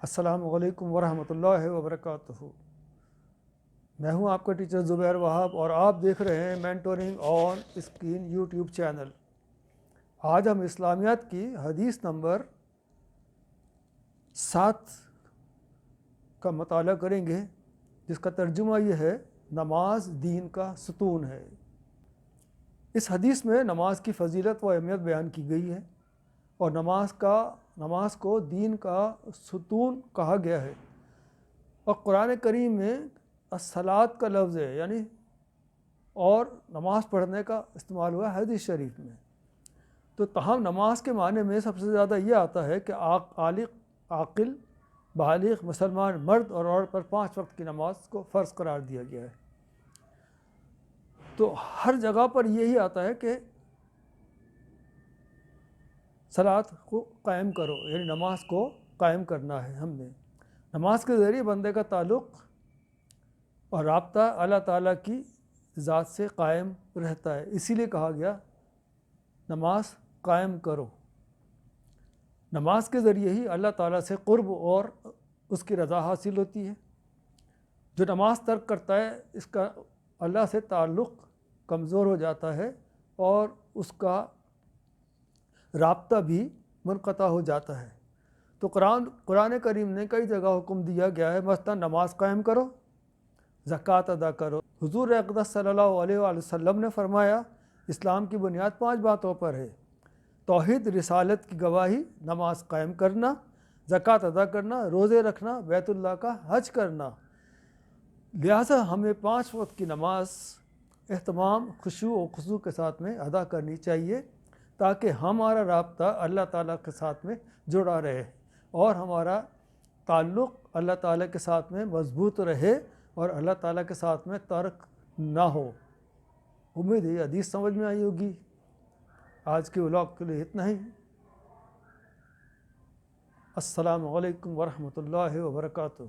السلام علیکم ورحمۃ اللہ وبرکاتہ۔ میں ہوں آپ کا ٹیچر زبیر وہاب اور آپ دیکھ رہے ہیں mentoring on screen YouTube channel. آج ہم اسلامیات کی حدیث نمبر 7 کا مطالعہ کریں گے، جس کا ترجمہ یہ ہے: نماز دین کا ستون ہے۔ اس حدیث میں نماز کی فضیلت و اہمیت بیان کی گئی ہے اور نماز کو دین کا ستون کہا گیا ہے، اور قرآن کریم میں الصلاۃ کا لفظ ہے، یعنی اور نماز پڑھنے کا استعمال ہوا ہے حدیث شریف میں۔ تو تاہم نماز کے معنی میں سب سے زیادہ یہ آتا ہے کہ عاقل بالغ مسلمان مرد اور عورت پر 5 وقت کی نماز کو فرض قرار دیا گیا ہے۔ تو ہر جگہ پر یہی آتا ہے کہ صلاۃ کو قائم کرو، یعنی نماز کو قائم کرنا ہے۔ ہم نے نماز کے ذریعے بندے کا تعلق اور رابطہ اللہ تعالیٰ کی ذات سے قائم رہتا ہے، اسی لیے کہا گیا نماز قائم کرو۔ نماز کے ذریعے ہی اللہ تعالیٰ سے قرب اور اس کی رضا حاصل ہوتی ہے۔ جو نماز ترک کرتا ہے، اس کا اللہ سے تعلق کمزور ہو جاتا ہے اور اس کا رابطہ بھی منقطع ہو جاتا ہے۔ تو قرآن کریم نے کئی جگہ حکم دیا گیا ہے، مثلا نماز قائم کرو، زکوٰۃ ادا کرو۔ حضور اقدس صلی اللہ علیہ وآلہ وسلم نے فرمایا، اسلام کی بنیاد 5 باتوں پر ہے: توحید، رسالت کی گواہی، نماز قائم کرنا، زکوٰۃ ادا کرنا، روزے رکھنا، بیت اللہ کا حج کرنا۔ لہٰذا ہمیں 5 وقت کی نماز اہتمام، خشوع و خضوع کے ساتھ میں ادا کرنی چاہیے، تاکہ ہمارا رابطہ اللہ تعالیٰ کے ساتھ میں جڑا رہے اور ہمارا تعلق اللہ تعالیٰ کے ساتھ میں مضبوط رہے اور اللہ تعالیٰ کے ساتھ میں ترک نہ ہو۔ امید ہے یہ حدیث سمجھ میں آئی ہوگی۔ آج کے ولاگ کے لیے اتنا ہی۔ السلام علیکم ورحمۃ اللہ وبرکاتہ۔